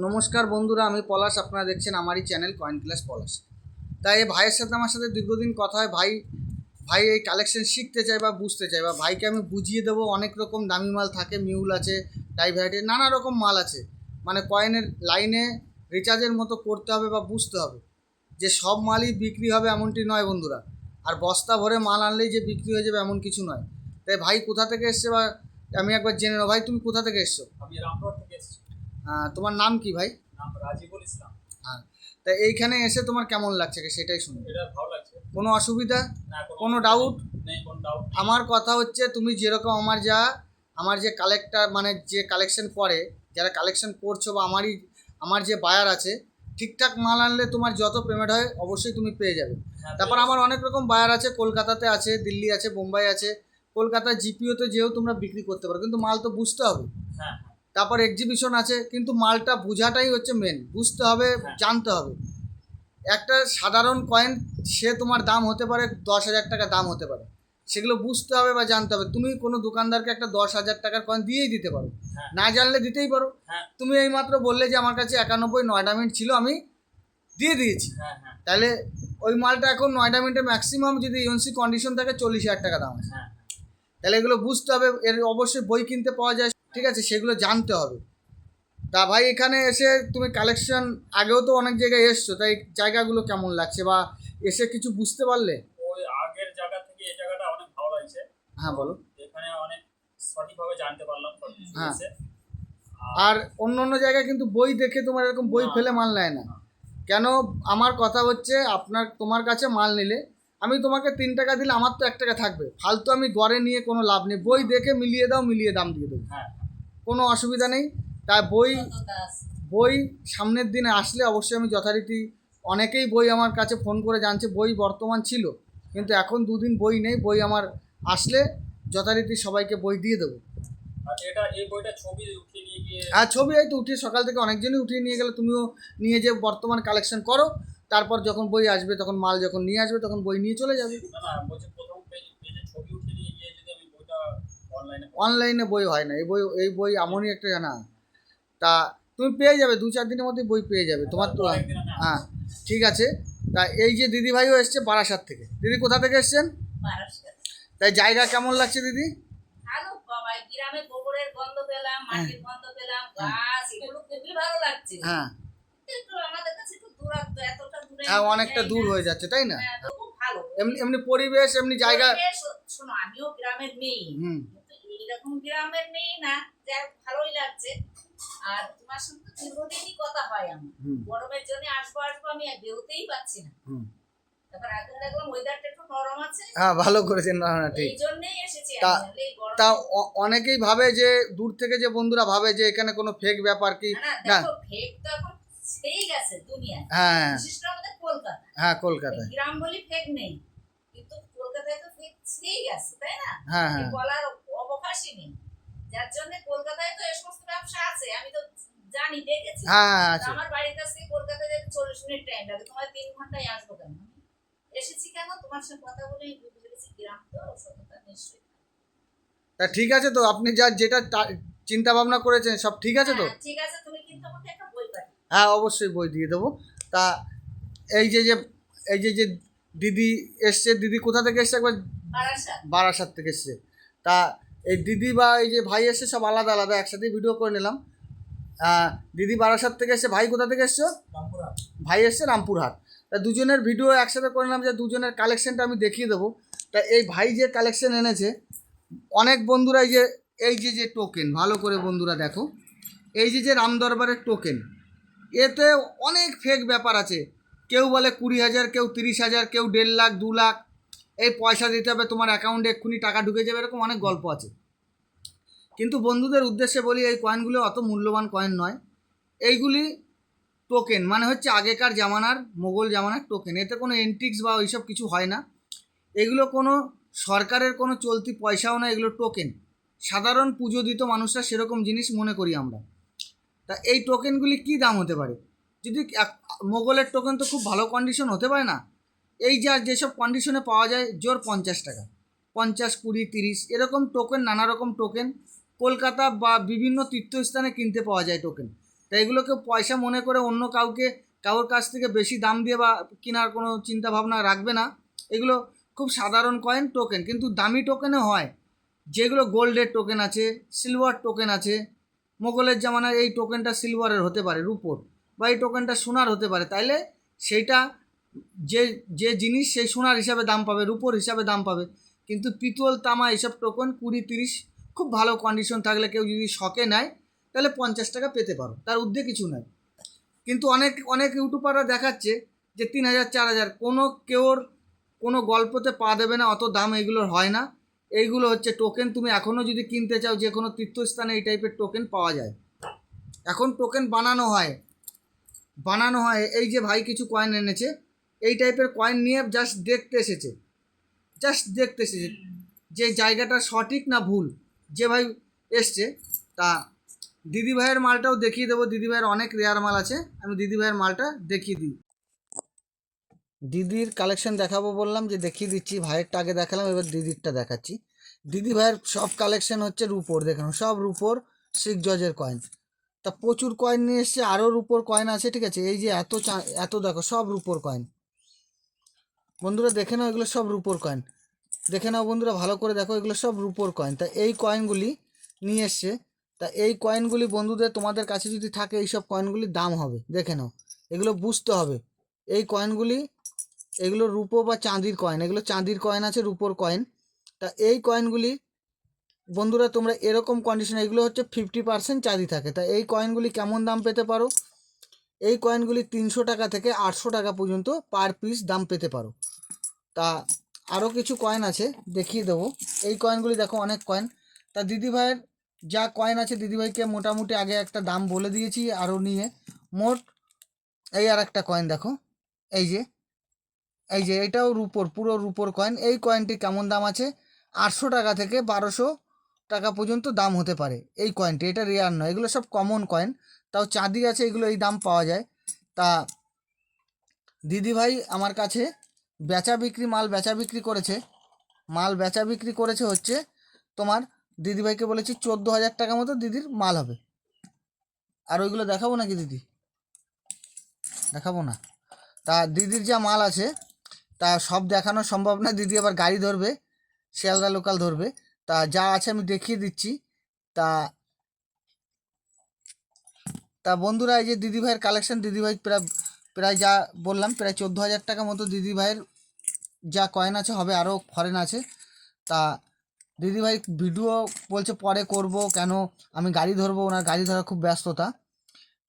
নমস্কার বন্ধুরা, আমি পলাশ। আপনারা দেখছেন আমারই চ্যানেল কয়েন ক্লাস পলাশ। তাই এই ভাইয়ের সাথে আমার সাথে দীর্ঘদিন কথা হয়। ভাই ভাই এই কালেকশন শিখতে চাই বা বুঝতে চাই, বা ভাইকে আমি বুঝিয়ে দেবো। অনেক রকম দামি মাল থাকে, মিউল আছে, ডাইভাইটে নানা রকম মাল আছে। মানে কয়েনের লাইনে রিচার্জের মতো করতে হবে বা বুঝতে হবে যে সব মালই বিক্রি হবে এমনটি নয় বন্ধুরা। আর বস্তা ভরে মাল আনলেই যে বিক্রি হয়ে যাবে এমন কিছু নয়। তাই ভাই কোথা থেকে এসছে বা আমি একবার জেনে নেবো। ভাই তুমি কোথা থেকে এসছো? আমি রামপুর থেকে এসেছি। তোমার নাম কি ভাই? নাম রাজিবুল ইসলাম। হ্যাঁ, তা এইখানে এসে তোমার কেমন লাগছে সেটাই শুনুন। এটা ভালো লাগছে। কোনো অসুবিধা, না, কোনো ডাউট? নেই, কোনো ডাউট। আমার কথা হচ্ছে, তুমি যেরকম আমার যে কালেক্টার, মানে যে কালেকশন করে, যারা কালেকশন করছো, বা আমার যে বায়ার আছে, ঠিকঠাক মাল আনলে তোমার যত পেমেন্ট হয় অবশ্যই তুমি পেয়ে যাবে। তারপর আমার অনেক রকম বায়ার আছে, কলকাতাতে আছে, দিল্লি আছে, বোম্বাই আছে। কলকাতার জিপিওতে যেও তোমরা বিক্রি করতে পারো, কিন্তু মাল তো বুঝতে হবে। হ্যাঁ। তারপর এক্সিবিশন আছে, কিন্তু মালটা বোঝাটাই হচ্ছে মেন। বুঝতে হবে, জানতে হবে। একটা সাধারণ কয়েন সে তোমার দাম হতে পারে 10,000 টাকা দাম হতে পারে, সেগুলো বুঝতে হবে বা জানতে হবে। তুমি কোনো দোকানদারকে একটা 10,000 টাকার কয়েন দিয়েই দিতে পারো, না জানলে দিতেই পারো। তুমি এইমাত্র বললে যে আমার কাছে 91 9 মিনিট ছিল, আমি দিয়ে দিয়েছি। তাহলে ওই মালটা এখন 9 মিনিটে ম্যাক্সিমাম যদি ইউএনসি কন্ডিশন থাকে 40,000 টাকা দাম আছে। তাহলে এগুলো বুঝতে হবে। এর অবশ্যই বই কিনতে পাওয়া যায়, ঠিক আছে, সেগুলো জানতে হবে। তা ভাই এখানে এসে তুমি কালেকশন, আগেও তো অনেক জায়গায় এসছো, তাই জায়গাগুলো কেমন লাগছে বা এসে কিছু বুঝতে পারলে? ওই আগের জায়গা থেকে এই জায়গাটা অনেক ভালো লাগছে। হ্যাঁ বলো। এখানে অনেক সঠিকভাবে জানতে পারলাম। হ্যাঁ, আর অন্য অন্য জায়গায় কিন্তু বই দেখে তোমার এরকম বই ফেলে মাল নেয় না। কেন? আমার কথা হচ্ছে, তোমার কাছে মাল নিলে আমি তোমাকে 3 টাকা দিলে আমার তো 1 টাকা থাকবে। ফালতু আমি গড়ে নিয়ে কোনো লাভ নেই। বই দেখে মিলিয়ে দাও, মিলিয়ে দাম দিয়ে দেবো, কোনো অসুবিধা নেই। তাই বই সামনের দিনে আসলে অবশ্যই আমি যথারীতি, অনেকেই বই আমার কাছে ফোন করে জানছে বই বর্তমান ছিল, কিন্তু এখন 2 দিন বই নেই। বই আমার আসলে যথারীতি সবাইকে বই দিয়ে দেবো। এই বইটা ছবি উঠিয়ে নিয়ে গিয়ে, হ্যাঁ, ছবি এই তো উঠিয়ে সকাল থেকে অনেকজনই উঠিয়ে নিয়ে গেলে, তুমিও নিয়ে যে বর্তমান কালেকশন করো। তারপর যখন বই আসবে, তখন মাল যখন নিয়ে আসবে, তখন বই নিয়ে চলে যাবে। বলছি প্রথম পেজে ছবি উঠিয়ে নিয়ে গিয়ে যদি আমি বইটা অনলাইনে বই হয় না। এই বই এমনই একটা জানা। তা তুমি পেয়ে যাবে 2-4 দিনের মধ্যে বই পেয়ে যাবে তোমার তো। হ্যাঁ, ঠিক আছে। তা এই যে দিদি ভাইও এসছে বারাসাত থেকে। দিদি কোথা থেকে এসছেন? তাই জায়গা কেমন লাগছে দিদি? ভালো বাবা, গ্রামে গোবরের গন্ধ পেলাম, মাটির গন্ধ পেলাম, গাছ, এগুলো খুবই ভালো লাগছে। হ্যাঁ, একটু আমাদের কাছে একটু দূরত্ব, এতটা দূরে, হ্যাঁ, অনেকটা দূর হয়ে যাচ্ছে, তাই না? তো খুব ভালো। এমনি পরিবেশ, এমনি জায়গা। শোনো, আমিও গ্রামের মেয়ে, কিন্তু এইরকম গ্রামের মেয়ে না, যা ভালোই লাগছে। আর তোমার সঙ্গে দীর্ঘদিনই কথা হয় আমার। গরমের জন্য আসবো আমি আর বেরোতেই পারছি না। তারপর এখন দেখলাম ওয়েদারটা একটু নরম আছে। হ্যাঁ, ভালো করেছেন। না ঠিক। এই জন্যই এসেছি। তা অনেকেই ভাবে যে, দূর থেকে যে বন্ধুরা ভাবে যে এখানে কোনো ফেক ব্যাপার কি না। ফেক তো এখন সেই গেছে দুনিয়া। হ্যাঁ, বিশেষ করে আমাদের কলকাতা। হ্যাঁ, কলকাতায় গ্রাম বলি ফেক নেই, কিন্তু কলকাতায় তো ফেক সেই গেছে, তাই না? হ্যাঁ, হ্যাঁ, বলার অবকাশই নেই। যার জন্য কলকাতায় তো এই সমস্ত ব্যবসা আছে, আমি তো জানি, দেখেছি। হ্যাঁ, আছে। আমার বাড়ির কাছ থেকে কলকাতায় যেতে 40 মিনিট টাইম লাগে, তোমার 3 ঘন্টায় আসবো কেন? এসেছি কেন? তোমার সাথে কথা বলেই বুঝে গেছি গ্রাম তো সততা নিশ্চয়ই। তা ঠিক আছে, তো আপনি যেটা চিন্তা ভাবনা করেছেন সব ঠিক আছে তো? ঠিক আছে, তুমি কিন্তু আমাকে একটা বই পাঠিও। হ্যাঁ, অবশ্যই বই দিয়ে দেবো। তা এই যে যে দিদি এসছে, দিদি কোথা থেকে এসছে একবার? বারাসাত থেকে এসছে। তা এই দিদি বা এই যে ভাই এসছে, সব আলাদা আলাদা, একসাথে ভিডিও করে নিলাম। দিদি বারাসাত থেকে এসছে, ভাই কোথা থেকে এসছো? ভাই এসছে রামপুরহাট। তা দুজনের ভিডিও একসাথে করে নিলাম, যে দুজনের কালেকশনটা আমি দেখিয়ে দেবো। তা এই ভাই যে কালেকশন এনেছে, অনেক বন্ধুরা এই যে টোকেন, ভালো করে বন্ধুরা দেখো, এই যে রামদরবারের টোকেন, এতে অনেক ফেক ব্যাপার আছে। কেউ বলে 20,000, কেউ 30,000, কেউ 1.5 লাখ 2 লাখ, এই পয়সা দিতে হবে তোমার অ্যাকাউন্টে, এক্ষুনি টাকা ঢুকে যাবে, এরকম অনেক গল্প আছে। কিন্তু বন্ধুদের উদ্দেশ্যে বলি, এই কয়েনগুলো অত মূল্যবান কয়েন নয়। এইগুলি টোকেন, মানে হচ্ছে আগেকার জামানার, মোগল জামানার টোকেন। এতে কোনো এন্টিক্স বা ওইসব কিছু হয় না। এগুলো কোনো সরকারের কোনো চলতি পয়সাও না, এগুলো টোকেন। সাধারণ পুজো দিত মানুষরা, সেরকম জিনিস মনে করি আমরা। তা এই টোকেনগুলি কী দাম হতে পারে? যদি মোগলের টোকেন তো খুব ভালো কন্ডিশন হতে পারে না। এই যেসব কন্ডিশনে পাওয়া যায়, জোর 50 টাকা, 50, 20, 30 এরকম টোকেন, নানা রকম টোকেন কলকাতা বা বিভিন্ন তীর্থস্থানে কিনতে পাওয়া যায় টোকেন। তা এগুলোকে পয়সা মনে করে অন্য কারোর কাছ থেকে বেশি দাম দিয়ে বা কেনার কোনো চিন্তা ভাবনা রাখবে না। এগুলো খুব সাধারণ কয়েন, টোকেন, কিন্তু দামি টোকেনও হয়, যেগুলো গোল্ডের টোকেন আছে, সিলভার টোকেন আছে। মোগলের জামানায় এই টোকেনটা সিলভারের হতে পারে, রূপোর, বা এই টোকেনটা সোনার হতে পারে, তাইলে সেইটা যে যে জিনিস সেই সোনার হিসাবে দাম পাবে, রূপোর হিসাবে দাম পাবে। কিন্তু পিতল, তামা এইসব টোকেন 20-30 খুব ভালো কন্ডিশন থাকলে কেউ যদি শখে নেয় তাহলে 50 টাকা পেতে পারো, তার ঊর্ধ্বে কিছু নয়। কিন্তু অনেক অনেক ইউটিউবাররা দেখাচ্ছে যে 3000 4000, কোনো গল্পতে পা দেবে না, অত দাম এগুলোর হয় না। এইগুলো হচ্ছে টোকেন। তুমি এখনও যদি কিনতে চাও, যে কোনো তীর্থস্থানে এই টাইপের টোকেন পাওয়া যায়। এখন টোকেন বানানো হয়। এই যে ভাই কিছু কয়েন এনেছে, এই টাইপের কয়েন নিয়ে জাস্ট দেখতে এসেছে যে জায়গাটা সঠিক না ভুল। যে ভাই এসছে, তা দিদি ভাইয়ের মালটাও দেখিয়ে দেবো। দিদি ভাইয়ের অনেক রেয়ার মাল আছে, আমি দিদি ভাইয়ের মালটা দেখিয়ে দিই। দিদির কালেকশন দেখাবো বললাম, যে দেখিয়ে দিচ্ছি। ভাইয়েরটা আগে দেখালাম, এবার দিদিরটা দেখাচ্ছি। দিদি ভাইয়ের সব কালেকশন হচ্ছে রুপোর, দেখুন সব রুপোর 6 জজের কয়েন। তা প্রচুর কয়েন নিয়ে এসছে, আরও রুপোর কয়েন আছে, ঠিক আছে। এই যে এত দেখো, সব রুপোর কয়েন। বন্ধুরা দেখে নাও, এগুলো সব রুপোর কয়েন। দেখে নাও বন্ধুরা, ভালো করে দেখো, এগুলো সব রুপোর কয়েন। তা এই কয়েনগুলি নিয়ে এসছে। তা এই কয়েনগুলি বন্ধুদের, তোমাদের কাছে যদি থাকে, এইসব কয়েনগুলির দাম হবে, দেখে নাও। এগুলো বুঝতে হবে, এই কয়েনগুলি, এগুলো রুপো বা চাঁদির কয়েন। এগুলো চাঁদির কয়েন আছে, রুপোর কয়েন। তা এই কয়েনগুলি বন্ধুরা, তোমরা এরকম কন্ডিশন, এগুলো হচ্ছে 50% চাঁদি থাকে। তা এই কয়েনগুলি কেমন দাম পেতে পারো? এই কয়েনগুলি 300 টাকা থেকে 800 টাকা পর্যন্ত পার পিস দাম পেতে পারো। তা আরও কিছু কয়েন আছে, দেখিয়ে দেবো। এই কয়েনগুলি দেখো, অনেক কয়েন। তা দিদিভাইয়ের যা কয়েন আছে, দিদিভাইকে মোটামুটি আগে একটা দাম বলে দিয়েছি আরও নিয়ে। মোট এই আর একটা কয়েন দেখো, এই যে এটাও রুপোর, পুরো রুপোর কয়েন। এই কয়েনটি কেমন দাম আছে? 800 টাকা থেকে 1200 টাকা পর্যন্ত দাম হতে পারে এই কয়েনটি। এটা রেয়ার নয়, এগুলো সব কমন কয়েন। তাও চাঁদি আছে, এগুলো এই দাম পাওয়া যায়। তা দিদিভাই আমার কাছে বেচা বিক্রি করেছে হচ্ছে তোমার, দিদিভাইকে বলেছি 14,000 টাকা মতো দিদির মাল হবে। আর ওইগুলো দেখাবো নাকি দিদি? দেখাবো না। তা দিদির যা মাল আছে তা সব দেখানো সম্ভব না, দিদি আবার গাড়ি ধরবে, শিয়ালদা লোকাল ধরবে। তা যা আছে আমি দেখিয়ে দিচ্ছি। তা তা বন্ধুরা, এই যে দিদিভাইয়ের কালেকশন, দিদিভাই প্রায় যা বললাম, প্রায় 14,000 টাকা মতো দিদিভাইয়ের যা কয়েন আছে হবে। আরও ফরেন আছে। তা দিদিভাই ভিডিও বলছে পরে করব, কেন আমি গাড়ি ধরবো, ওনার গাড়ি ধরা খুব ব্যস্ততা।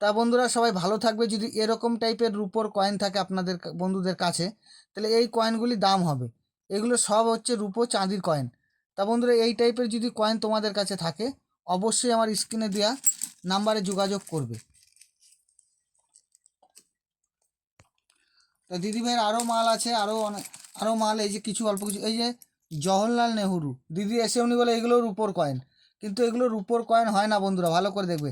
তা বন্ধুরা সবাই ভালো থাকবে। যদি এরকম টাইপের রুপোর কয়েন থাকে আপনাদের বন্ধুদের কাছে, তাহলে এই কয়েনগুলি দাম হবে। এগুলো সব হচ্ছে রুপো চাঁদির কয়েন। তা বন্ধুরা, এই টাইপের যদি কয়েন তোমাদের কাছে থাকে, অবশ্যই আমার স্ক্রিনে দেওয়া নাম্বারে যোগাযোগ করবে। তো দিদিভাইয়ের আরও মাল আছে, আরও মাল, এই যে কিছু অল্প কিছু, এই যে জওহরলাল নেহরু, দিদি এসে উনি বলে এগুলো রুপোর কয়েন, কিন্তু এগুলো রুপোর কয়েন হয় না বন্ধুরা, ভালো করে দেখবে।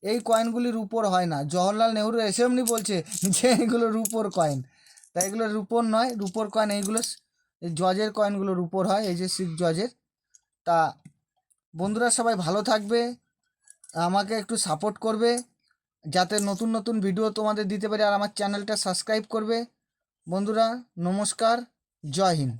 এই কয়েনগুলি রুপোর হয় না। জওহরলাল নেহরু এসে উনি বলছে যে এগুলো রুপোর কয়েন, তাই এগুলো রুপোর নয়, রুপোর কয়েন এইগুলো। এই জজের কয়েনগুলো রুপোর হয়, এই যে 6 জজের। তা বন্ধুরা সবাই ভালো থাকবে, আমাকে একটু সাপোর্ট করবে, যাতে নতুন নতুন ভিডিও তোমাদের দিতে পারি। আর আমার চ্যানেলটা সাবস্ক্রাইব করবে। বন্ধুরা নমস্কার, জয় হিন্দ।